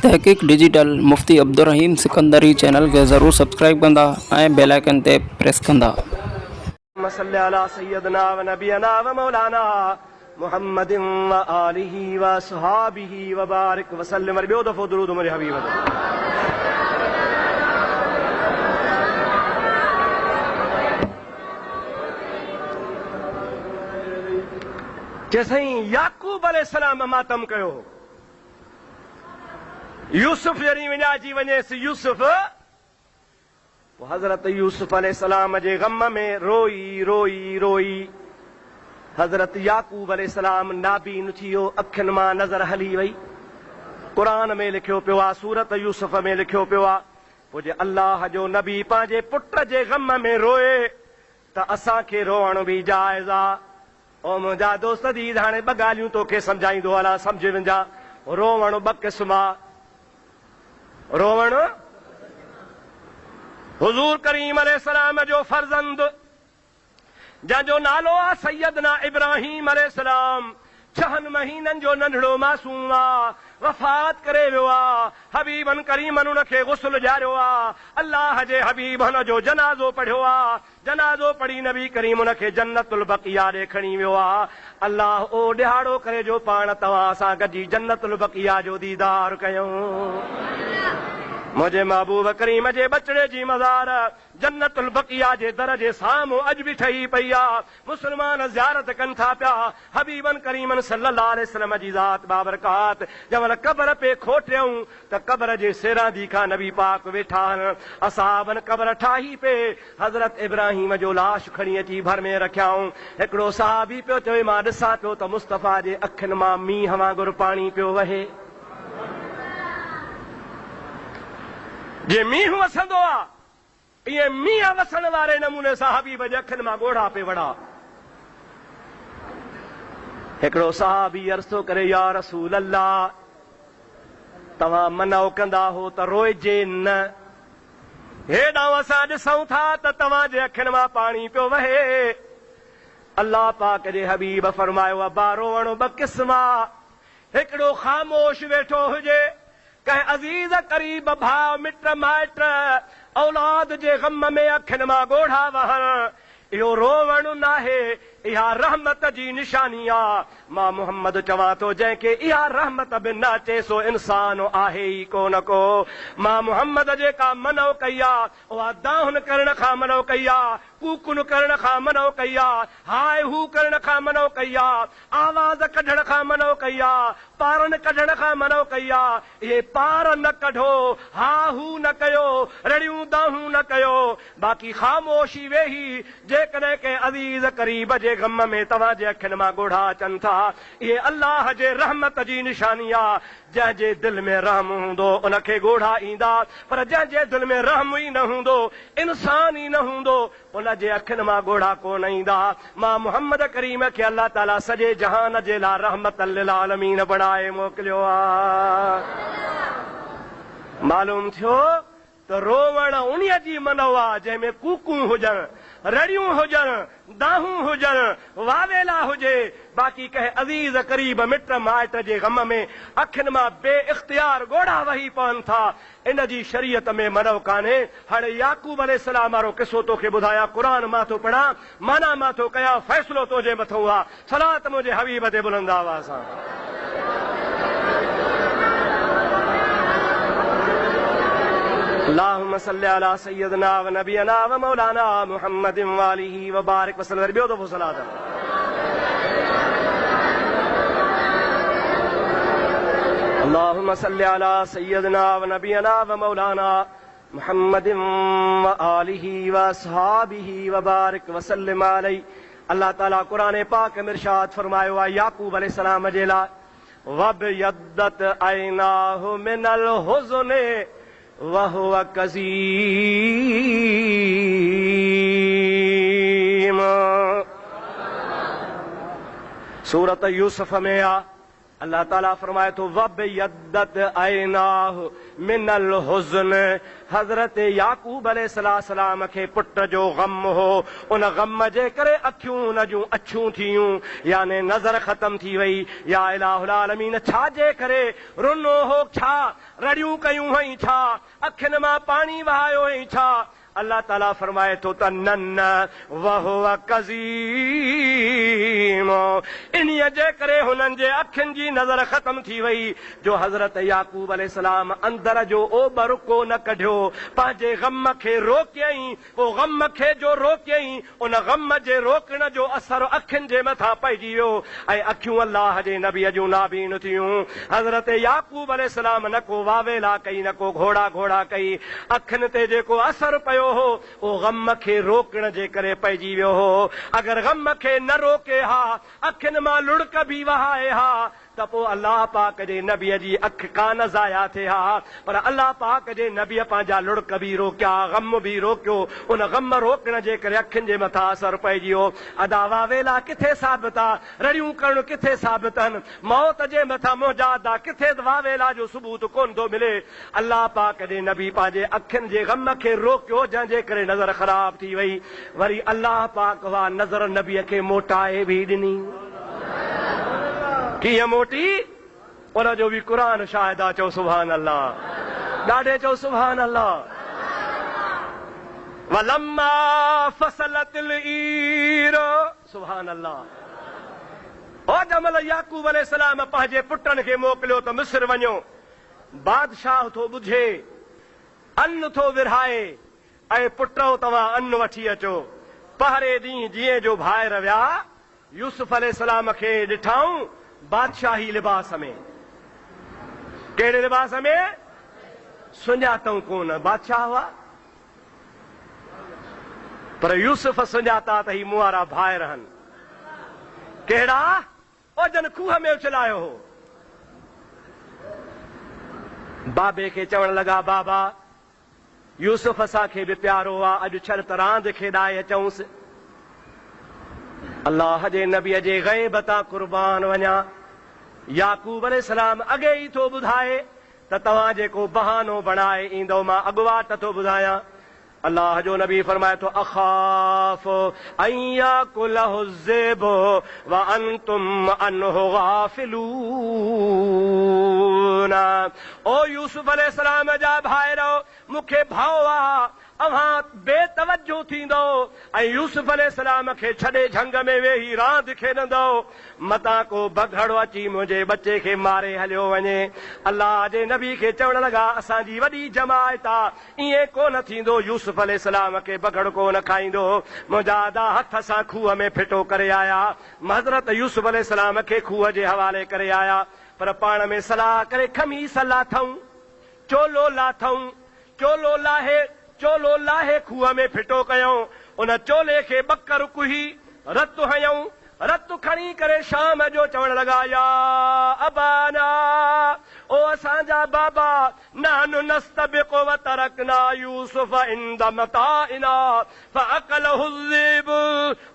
तहक़ीक़ डिजिटल मुफ्ती अब्दुर्रहीम सिकंदरी चैनल के ज़रूर सब्सक्राइब कंदा ऐं बेल आइकन ते प्रेस कंदा। सल्ली अला सय्यदना व नबियना व मौलाना मुहम्मदिन व आलिहि व सहाबिहि व बारिक व सल्लिम। और ॿियो दफ़ो दुरूद मुंहिंजे हबीब ते। जेसई याकूब अलैहिस्सलाम मातम कयो, यूसुफ जॾहिं विञाइजी वञेसि, यूसुफ हज़रत यूसुफ अलैहिस्सलाम जे गम में रोई रोई रोई। हज़रत याकूब अलैहिस्सलाम नाबीन थी वियो, अखियुनि मां नज़र हली वई। क़ुरान में लिखियो पियो आहे, सूरत यूसुफ में लिखियो पियो आहे, पोइ जे अल्लाह जो नबी पंहिंजे पुट जे गम में रोए त असांखे रोअण बि जाइज़ आहे। ओ मुंहिंजा दोस्त दी, हाणे ॿ ॻाल्हियूं तोखे सम्झाईंदो हलां, सम्झ वञा। रोवण ॿ क़िस्म आहे। रोवण हुज़ूर करीम अलैहिस्सलाम जो फर्ज़ंद जंहिंजो नालो आहे सैयदना इब्राहीम अलैहिस्सलाम, 6 महीननि जो नंढड़ो मासूम आहे, वफ़ात करे वियो आहे। हबीबन करीमन उनखे गुस्ल ॾियारियो आहे। अल्लाह जे हबीब हुन जो जनाज़ो पढ़ियो आहे। जनाज़ो पढ़ी नबी करीम उनखे जन्नतुल बक़िया ॾे खणी वियो आहे। अल्लाह ओ ॾिहाड़ो करे जो पाण तव्हां सां गॾिजी जन्नतुल बक़िया जो दीदार कयूं। मुझे महबूब करीम जे बचड़े जी मज़ार जन्नतुल बक़िया जे दर जे साम्हूं अॼु बि ठही पई आहे। मुस्लमान ज़ियारत कनि था पिया। हबीबन करीमन सल्लल्लाहु अलैहि वसल्लम जी ज़ात बाबरकात जंहिं कब्र पे खोटियऊं त कब्र जे सिरांदी खां नबी पाक वेठा आहिनि। असाबन कब्र ठाही पे हज़रत इब्राहीम जो लाश खणी अची भर में रखियाऊं। हिकिड़ो सहाबी पियो चवे, मां ॾिसां पियो त मुस्तफ़ा जे अखियुनि मां मींहं वांगुरु पाणी पियो वहे। जे मींहुं वसंदो आहे, इहे मींहं वसण वारे नमूने सां हबीब जे अखियुनि मां ॻोढ़ा पे वड़ा। हिकिड़ो सहाबी अर्ज़ थो करे, या रसूल अल्लाह, तव्हां मनो कंदा हो त रोइजे न, हेॾां असां ॾिसूं था त तव्हां जे अखियुनि मां पाणी पियो वहे। अल्लाह पाक जे हबीब फरमायो, अबा रोअण ॿ क़िस्म आहे। हिकिड़ो ख़ामोश वेठो हुजे, कंहिं अज़ीज़ करीब भाउ मिट माइट औलाद जे गम में अखियुनि मां ॻोढ़ा वहण, इहो रोवण नाहे, इहा रहमत जी निशानी आहे। मां मुहम्मद चवां थो, जंहिंखे इहा रहमत बि न अचे सो इंसान आहे ई कोन को। मां मुहम्मद जेका मनो कई आहे, उहा दाहुन करण खां मनो कई आहे, कूकुन करण खां मनो कई आहे, हाय हू करण खां मनो कई आहे, आवाज़ कढण खां मनो कई आहे, पारन कढण खां मनो कई आहे। इहे पार न कढो, हा हू न कयो, रड़ियूं दाहूं न कयो। बाक़ी ख़ामोशी वेही जेकॾहिं कंहिं अज़ीज़ करीब जे गम में तव्हां जे अखियुनि मां ॻोढ़ा अचनि था, इहे अल्लाह जे रहमत जी निशानी आहे। जंहिंजे दिलि में रहम हूंदो उनखे ॻोढ़ा ईंदा, पर जंहिंजे दिलि में रहम ई न हूंदो, इंसान ई न हूंदो, उन जे अखियुनि मां ॻोढ़ा कोन ईंदा। मां मुहम्मद करीम खे अल्लाह ताला सॼे जहान जे लाइ रहमत लिल आलमीन बणाए मोकिलियो आहे। मालूम थियो त रोवण उन्हीअ जी मनो आहे जंहिंमें कूकूं हुजनि, रड़ियूं हुजनि, दाहूं हुजनि, वावेला हुजे। बाक़ी कंहिं अज़ीज़ करीब मिट माइट जे गम में अखियुनि मां बे इख्तियार ॻोढ़ा वही पवनि था, इन जी शरीयत में मनो कान्हे। हाणे याकूब अलैहिस्सलाम वारो किसो तोखे ॿुधायां, क़ुरान मां थो पढ़ां, माना मां थो कयां, फ़ैसिलो तुंहिंजे मथां आहे। सलात मुंहिंजे हबीब ते बुलंद आवाज़ सां। अल्लाहुम्मा सल्ली अला सय्यदना व नबियना व मौलाना मुहम्मदिन व आलिहि व बारिक वसल्लम। ॿियो दफ़ो सलात। अल्लाहुम्मा सल्ली अला सय्यदना व नबियना व मौलाना मुहम्मदिन व आलिहि व सहाबिहि व बारिक वसल्लम अलैहि। अल्लाह ताला क़ुरान पाक में इरशाद फरमायो आहे याकूब अलैहिस्सलाम जे लाइ, वबयद्दत ऐनाहु मिनल हुज़्न वहुव कज़ीम। सूरत यूसुफ में आ, अल्लाह ताला फरमाए तो वब यद्दत ऐनाह मिनल हुज़्न। हज़रत याकूब अलैहिस्सलाम खे पुट जो गम हो, उन गम जे करे अखियूं उन जूं अछूं थियूं, याने नज़र ख़त्म थी वई। या इलाहुल आलमीन, छा जे करे रुनो हो, छा रड़ियूं कयूं हई, छा अखियुनि मां पाणी वहायो हई, छा? अल्लाह ताला फरमाए तो तन्नन वहुव कज़ीम, इन्हीअ जे करे हुननि जे अखियुनि जी नज़र ख़त्म थी वई। जो हज़रत याकूब अलैहिस्सलाम अंदर जो ओबर को न कढियो, पंहिंजे गम खे रोकियईं, पोइ गम खे जो रोकियईं, उन गम जे रोकण जो असर अखियुनि जे मथां पइजी वियो ऐं अखियूं अल्लाह जे नबीअ जूं नाबीन थियूं। हज़रत याकूब अलैहिस्सलाम न को वावेला कई, न को घोड़ा घोड़ा कई, अखियुनि ते जेको असर पियो हो उहो गम खे रोकण जे करे पइजी वियो हो। अगरि गम खे न रोके हा, अखियुनि मां लुड़क बि वहाए हा, त पोइ अल्लाह पाक जे नबीअ जी अखि कान ज़ाया थिए हा। पर अल्लाह पाक जे नबीअ पंहिंजा लुड़क बि रोकिया, गम बि रोकियो, उन गम रोकण जे करे अखियुनि जे मथां असर पइजी वियो। अदा वावेला किथे साबित आहे, रड़ियूं करणु किथे साबित आहिनि, मौत जे मथां मुजादा किथे वावेला जो सबूत कोन थो मिले। अल्लाह पाक जे नबी पंहिंजे अखियुनि जे गम खे रोकियो, जंहिंजे करे नज़र ख़राब थी वई। वरी अल्लाह पाक उहा नज़र नबीअ खे मोटाए बि ॾिनी। कीअं मोटी, उन जो बि क़ुरान शाहिद आहे। चओ सुभान अल्लाह, ॾाढे चओ सुभान अल्लाह। वलम्मा फसलतिल ईर, सुभान अल्लाह। ओ जमल याकूब अलैहिस्सलाम पंहिंजे पुटनि खे मोकिलियो त मिस्र वञो, बादशाह थो ॿुधे, अन्न थो विरहाए ऐं पुटो तव्हां अन्न वठी अचो। पहिरें ॾींहुं जीअं जो ॿाहिरि विया, यूसुफ अलैहिस्सलाम खे ॾिठाऊं बादशाही लिबास में। कहिड़े लिबास में? सुञातऊं कोन, बादशाह हुआ, पर यूसुफ सुञाता त ही मूं वारा भाइर आहिनि। कहिड़ा? ओ जन खूह में उछलायो हो। बाबे खे चवण लॻा, बाबा यूसुफ असांखे बि प्यारो आहे, अॼु छड़ त रांदि खेॾाए अचऊंसि। अल्लाह जे नबीअ जे ग़ैब तां क़ुर्बान वञा। याकूब अलैहिस्सलाम अॻे ई थो ॿुधाए त तव्हां जेको बहानो बणाए ईंदो, मां अॻुवाट थो ॿुधायां। अल्लाह जो नबी फरमाए थो, अख़ाफ़ अन याकुलहु ज़िब व अंतुम अन्हु गाफ़िलून। ओ यूसुफ अलैहिस्सलाम जा भाइरो, मूंखे भउ आहे अव्हां बेतवजो थींदो ऐं यूसुफ अलैहिस्सलाम खे छॾे झंग में वेही रांदि खेॾंदो, मतां को बघड़ो अची मुंहिंजे बचे खे मारे हलियो वञे। अल्लाह जे नबी खे चवण लॻा, असांजी वॾी जमायत आहे, ईअं कोन थींदो, यूसुफ अलैहिस्सलाम खे बघड़ कोन खाईंदो। मुंहिंजा आदा हथ सां खूह में फिटो करे आया, हज़रत यूसुफ अलैहिस्सलाम खे खूह जे हवाले करे आया, पर पाण में सलाह करे खमीस लाथऊं, चोलो लाथऊं, चोलो लाहे खूह में फिटो कयऊं। उन चोले खे बकर कुही रतु हयऊं, रतु खणी करे शाम जो चवण लॻा, या अबाना, ओ असांजा बाबा, नानु नस्तबिक़ु व तरकना यूसुफ इंद मताइना फअकलहु ज़िब।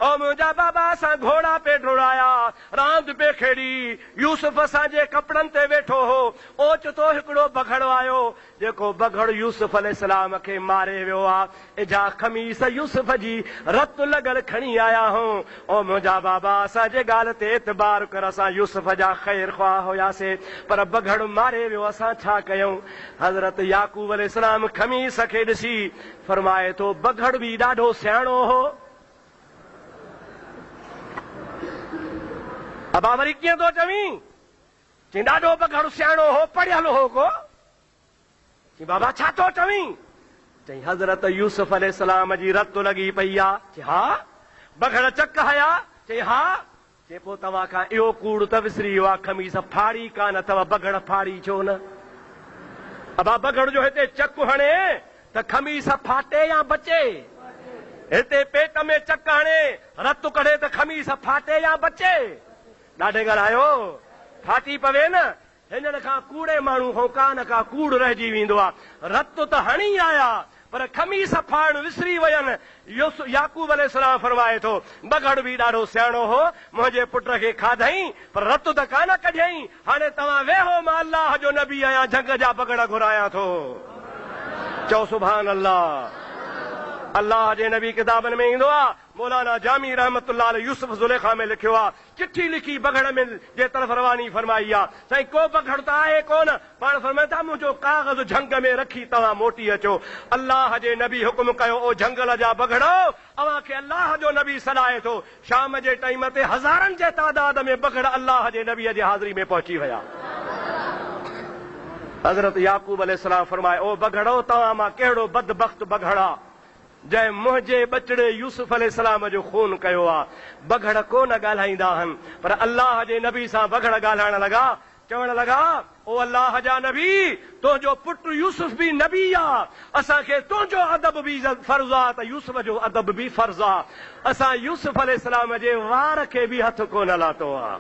ओ मुंहिंजा बाबा, असां घोड़ा पे डोड़ाया, रांदि पे खेड़ी, यूसुफ असांजे कपड़नि ते वेठो हो, ओचितो हिकिड़ो बघड़ो आयो, जेको बघड़ यूसुफ अलैहिस्सलाम खे मारे वियो आहे। इजा खमीस यूसुफ जी रतु लॻल खणी आया हूं। ओ मुंहिंजा बाबा, असांजे ॻाल्हि ते एतबार कर, असां यूसुफ जा ख़ैर ख़्वाह हुयासीं, पर बघड़ मारे वियो, असां छा कयूं? हज़रत याकूब अलैहिस्सलाम खमीस खे ॾिसी फरमाए थो, बघड़ बि ॾाढो सियाणो हो। अबा वरी कीअं थो चवीं? चई ॾाढो बघड़ सियाणो हो, पढ़ियल हो को। चई बाबा छा थो चवीं? चई हज़रत यूसुफ अलैहिस्सलाम जी रतु लॻी पई आहे। चई हा। बघड़ चक हया? चई हा। चई पोइ तव्हां खां इहो कूड़ त विसरी वियो आहे, खमीस फाड़ी कान अथव, बघड़ फाड़ी छो न? अबा बघड़ जो हिते चक हणे त खमीस फाटे या बचे? हिते पेट में चक हणे, रतु कढे त खमीस फाटे या बचे? ॾाढे ॻाल्हायो, फाटी पवे न। हिननि खां कूड़े माण्हू खां कान खां कूड़ रहिजी वेंदो आहे। रतु त हणी आया, पर खमीस फाड़ण विसरी वयनि। याकूब अलैहिस्सलाम फरमाए थो बगड़ बि ॾाढो सियाणो हो, मुंहिंजे पुट खे खाधई पर रतु त कान कढियईं। हाणे तव्हां वेहो, मां अल्लाह जो नबी आहियां, झंग जा बगड़ घुरायां थो। चओ सुभान अल्लाह। अल्लाह जे नबी किताबनि में ईंदो आहे, मौलाना जामी रहमतुल्लाह अलैह यूसुफ ज़ुलेखा में लिखियो आहे, चिठी लिखी बगड़ में जे तरफ़ रवानी फरमाई आहे। साईं को बगड़ त आहे कोन, पाण फरमाए था मुंहिंजो कागज़ झंग में रखी तव्हां मोटी अचो। अल्लाह जे नबी हुकुम कयो, ओ झंगल जा बगड़ो, अव्हां खे अल्लाह जो नबी सॾाए थो। शाम जे टाइम ते हज़ारनि जे तादाद में बगड़ अल्लाह जे नबीअ जे हाज़िरी में पहुची विया। हज़रत याकूब अलैहिस्सलाम फरमाए, ओ बगड़ो, तव्हां मां कहिड़ो बदबख्त बगड़ा जंहिं मुंहिंजे बचड़े यूसुफ अलैहिस्सलाम जो खून कयो आहे। बगड़ कोन ॻाल्हाईंदा आहिनि, पर अल्लाह जे नबी सां बगड़ ॻाल्हाइण लॻा, चवण लॻा, ओ अल्लाह जा नबी, तुंहिंजो पुटु यूसुफ बि नबी आहे, असांखे तुंहिंजो अदब बि फर्ज़ आहे त यूसुफ जो अदब बि फर्ज़ आहे। असां यूसुफ अलैहिस्सलाम जे वार खे बि हथ कोन लाथो आहे।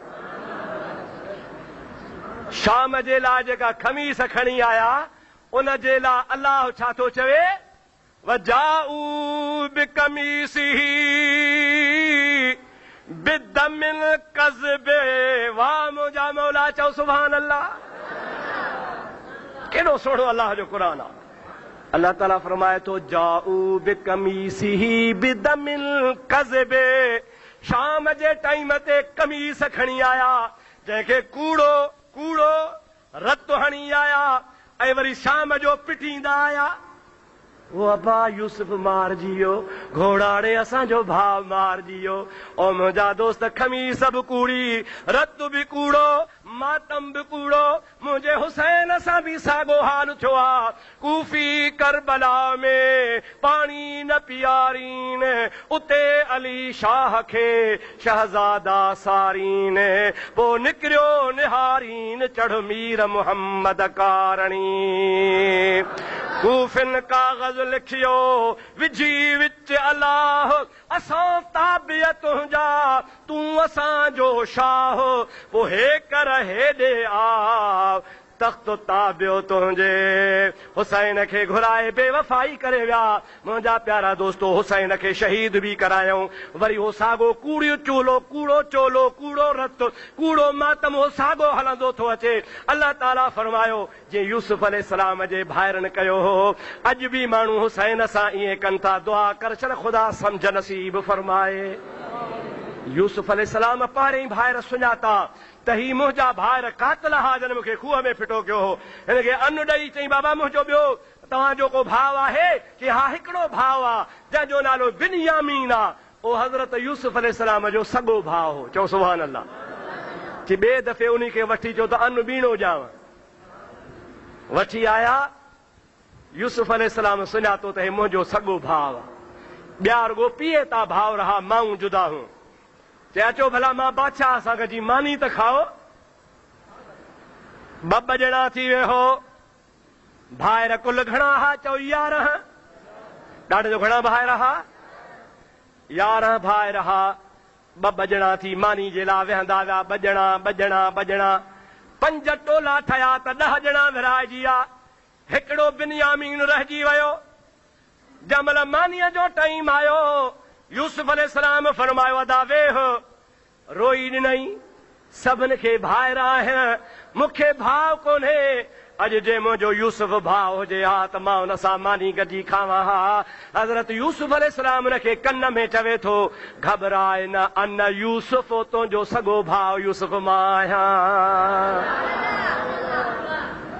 शाम जे लाइ जेका खमीस खणी आया, उन जे लाइ अल्लाह छा थो चवे, वजाऊ बिकमीसिही बिदमिल कज़्बे। वाह मुंहिंजा मौला, चओ सुभान अल्लाह। केॾो सुहिणो अल्लाह जो क़ुरान आहे। अल्लाह ताला फरमाए थो, जाऊ बिकमीसिही बिदमिल कज़्बे। शाम जे टाइम ते कमीस खणी आया, जंहिंखे कूड़ो कूड़ो रत हणी आया, ऐं वरी शाम जो पिटींदा आया। वो अबा यूसुफ मारजी वियो, घोड़ाड़े असांजो भाउ मारजी वियो। ओ मुंहिंजा दोस्त, खमीस बि कूड़ी, रत बि कूड़ो, मातम बि कूड़ो, मुंहिंजे हुसैन सां बि साॻियो हाल थियो आहे। कूफी करबला में पाणी न पीआरीन, उते अली शाह खे शहज़ादा सारीन, पोइ निकिरियो निहारीन, चढ़ मीर मुहम्मद कारणी। कूफिन काग़ज़ लिखियो, विझी विच अलाह, असां ताबिअ तुंहिंजा, तूं असांजो शाह, पोइ हे कर हेॾे आ, तख़्त ताबियो तुंहिंजे। हुसैन खे घुराए बेवफ़ाई करे विया। मुंहिंजा प्यारा दोस्तो, हुसैन खे शहीद बि करायूं, वरी हो साॻो कूड़ियो चूलो, कूड़ो चोलो, कूड़ो रत, कूड़ो मातम, हो साॻो हलंदो थो अचे। अल्लाह ताला फरमायो, जीअं यूसुफ अलैहिस्सलाम जे भाइरनि कयो हो, अॼु बि माण्हू हुसैन सां ईअं कनि था। दुआ कर छॾ, ख़ुदा सम्झ नसीब फरमाए। यूसुफ अलैहिस्सलाम पहिरीं भाइर सुञाता त ही मुंहिंजा भाइर कातिल हा, जन मूंखे खूह में फिटो कयो हो। हिनखे अनु ॾेई चई, बाबा मुंहिंजो ॿियो तव्हांजो को भाउ आहे? कि हा, हिकिड़ो भाउ आहे जंहिंजो नालो बिन्यामीन आहे। ओ हज़रत यूसुफ अलैहिस्सलाम जो सॻो भाउ हो। चओ सुभान अल्लाह। कि ॿिए दफ़े उन खे वठी चो त अनु बीणो ॾियांव। वठी आया, यूसुफ अलैहिस्सलाम सुञातो त हे मुंहिंजो सॻो भाउ आहे। ॿिया रुगो पीए था भाउ रहा, माऊं जुदा हूं। चए, अचो भला मां बादशाह सां गॾिजी मानी त खाओ। ॿ ॼणा थी वियो हो। भाइर कुल घणा हा? चओ 11। ॾाढे जो घणा भाइर हा? 11 भाइर हा। ॿ ॼणा थी मानी जे लाइ वेहंदा विया। ॿ ॼणा 5 टोला ठहिया त 10 ॼणा विराइजी विया। हिकिड़ो बिन्यामीन रहिजी वियो। जंहिंमहिल मानीअ जो टाइम आयो, यूसुफ अलैहिस्सलाम फरमायो, अदा वेह। रोई ॾिनई, सभिनि खे भाइर आहिनि, मूंखे भाउ कोन्हे। अॼु जे मुंहिंजो यूसुफ भाउ हुजे हा त मां हुन सां मानी गॾिजी खावां हा। हज़रत यूसुफ अलैहिस्सलाम हुनखे कन में चवे थो, घबराए न, अन यूसुफ, तुंहिंजो सॻो भाउ यूसुफ मां आहियां।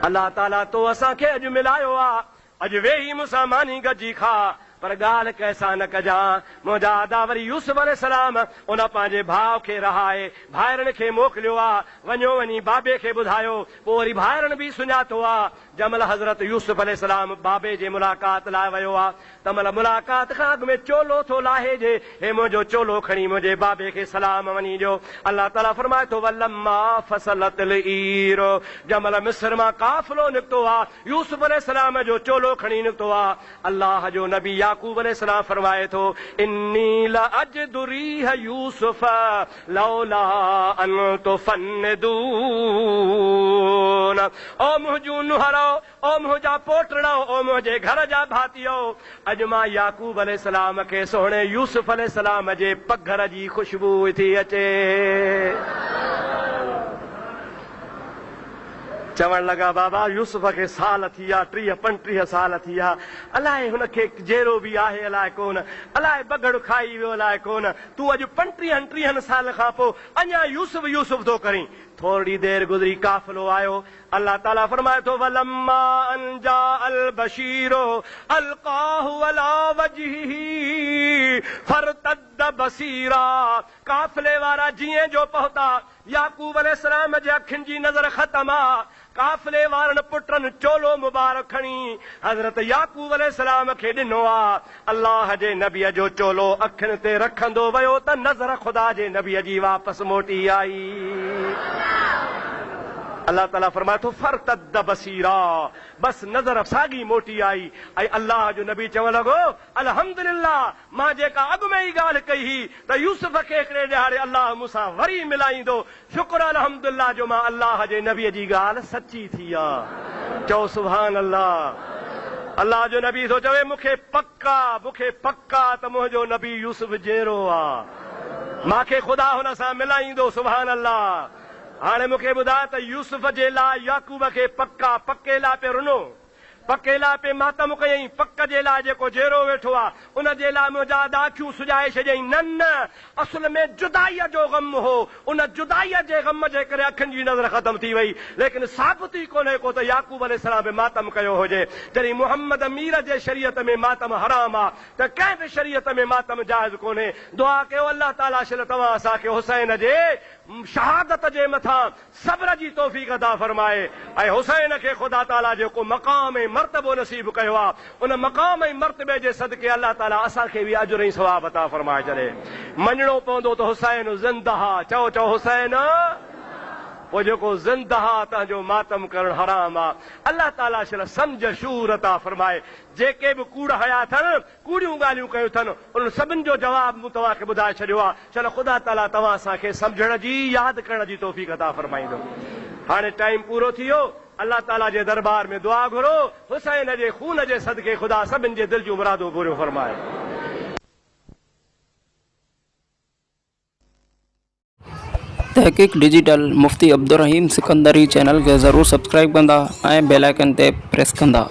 अल्लाह ताला तो असांखे अॼु मिलायो आहे। अॼु वेही मूंसां मानी गॾिजी खा, पर ॻाल्हि कंहिंसां न कजां। मुंहिंजा अदा वरी यूसुफ अलैहिस्सलाम उन पंहिंजे भाउ खे रहाए भाइरनि खे मोकिलियो आहे, वञो वञी बाबे खे ॿुधायो। पोइ वरी भाइरनि बि सुञातो आहे। जंहिंमहिल हज़रत यूसुफ अलैहिस्सलाम बाबे जे मुलाक़ात लाइ वियो आहे, तंहिंमहिल मुलाक़ात खां अॻु में चोलो थो लाहे जे, हे मुंहिंजो चोलो खणी मुंहिंजे बाबे खे सलाम वञी ॾियो। अल्लाह ताला फरमाए थो, वलम्मा फसलतिल ईर, जंहिंमहिल मिस्र मां काफ़िलो निकितो आहे, यूसुफ अलैहिस्सलाम जो चोलो खणी निकितो आहे। अल्लाह जो नबी याकूब अलैहिस्सलाम फरमाए थो इन्नी ला अजदु रीह यूसुफ लौला अन तुफन्निदून। ओ मुंहिंजूं नुहरो, ओ मुंहिंजा पोटड़ो, ओ मुंहिंजे घर जा भातियो, अॼु मां याकूब अलैहिस्सलाम खे सोहणे यूसुफ अलैहिस्सलाम जे पघर जी ख़ुशबू थी अचे। चवण लगा बाबा यूसुफ के साल थी विया 30-35 साल थी विया, अलाए हुनखे जहिड़ो बि आहे अलाए कोन, अलाए बगड़ खाई वियो अलाए कोन, तूं अॼु 35-30 साल खां पोइ अञा यूसुफ यूसुफ थो करीं। थोड़ी देर गुज़री काफ़िलो आयो, अल्लाह ताला फरमाए थो वलम्मा अन जा अल बशीरो अलकाहु अला वजही फरतद बसीरा। काफ़िले वारा जीअं जो पहुता, याकूब अलैहिस्सलाम जे अखियुनि जी नज़र ख़तम आ। काफ़िले वारनि पुटनि चोलो मुबारक खणी हज़रत याकूब अलैहिस्सलाम खे ॾिनो आ। अल्लाह जे नबीअ जो चोलो अखियुनि ते रखंदो वियो त नज़र ख़ुदा जे नबीअ जी वापसि मोटी आई। अल्लाह ताला फरमाए थो फरतद बसीरा, बस नज़र साॻी मोटी आई। ऐं अल्लाह जो नबी चवण लॻो अल्हम्दुलिल्लाह, मां जेका अॻु में ई ॻाल्हि कई हुई त यूसुफ खे हिकिड़े ॾिहाड़े अल्लाह मूंसां वरी मिलाईंदो, शुक्र अल्हम्दुलिल्लाह जो मां अल्लाह जे नबीअ जी ॻाल्हि सची थी आहे। चओ सुभान अल्लाह। अल्लाह जो नबी थो चवे मूंखे पक्का त मुंहिंजो नबी यूसुफ जहिड़ो आहे, मूंखे ख़ुदा हुन सां मिलाईंदो। सुभान अल्लाह। हाणे मूंखे ॿुधा त यूसुफ जे लाइ याकूब खे पके लाइ पे रुनो, पके लाइ पे मातम कयईं, पक जे लाइ जेको जहिड़ो वेठो आहे उन जे लाइ मुंहिंजा दाखियूं सुॼाए छॾियईं। न असुल में जुदाईअ जो ग़म हो, उन जुदाईअ जे ग़म जे करे अखियुनि जी नज़र ख़तम थी वई, लेकिन साबित ई कोन्हे को त याकूब अलैहिस्सलाम बि मातम कयो हुजे। जॾहिं मुहम्मद मीर जे शरीयत में मातम हराम आहे त कंहिं बि शरीयत में मातम जाइज़ कोन्हे। दुआ कयो अल्लाह ताला शिल तव्हां असांखे हुसैन जे शहादत जे मथां सब्र जी तौफ़ीक़ अता फरमाए, ऐं हुसैन खे ख़ुदा ताला जेको मक़ाम ऐं मर्तबो नसीब कयो आहे उन मक़ाम ऐं मर्तबे जे सदके अल्लाह ताला असांखे बि अजुर ऐं सवाब अता फरमाए छॾे। मञणो पवंदो त हुसैन ज़िंदहा, चओ हुसैन, पोइ जेको ज़िंदहा तव्हांजो मातम करणु हराम आहे। अल्लाह ताला शिल सम्झ शूर अता फरमाए। जेके बि कूड़ हया अथनि, कूड़ियूं ॻाल्हियूं कयूं अथनि, उन्हनि सभिनि जो जवाब मूं तव्हांखे ॿुधाए छॾियो आहे। चलो ख़ुदा ताला तव्हां असांखे सम्झण जी, यादि करण जी तौफ़ीक़ अता फरमाईंदो। हाणे टाइम पूरो थी वियो, अल्लाह ताला जे दरबार में दुआ घुरो, हुसैन जे खून जे सदके ख़ुदा सभिनि जे दिल जूं मुरादूं पूरियूं फरमाए। तहक़ीक़ डिजिटल मुफ्ती अब्दुर रहीम सिकंदरी चैनल खे ज़रूरु सब्सक्राइब कंदा ऐं बेल आइकन ते प्रेस कंदा।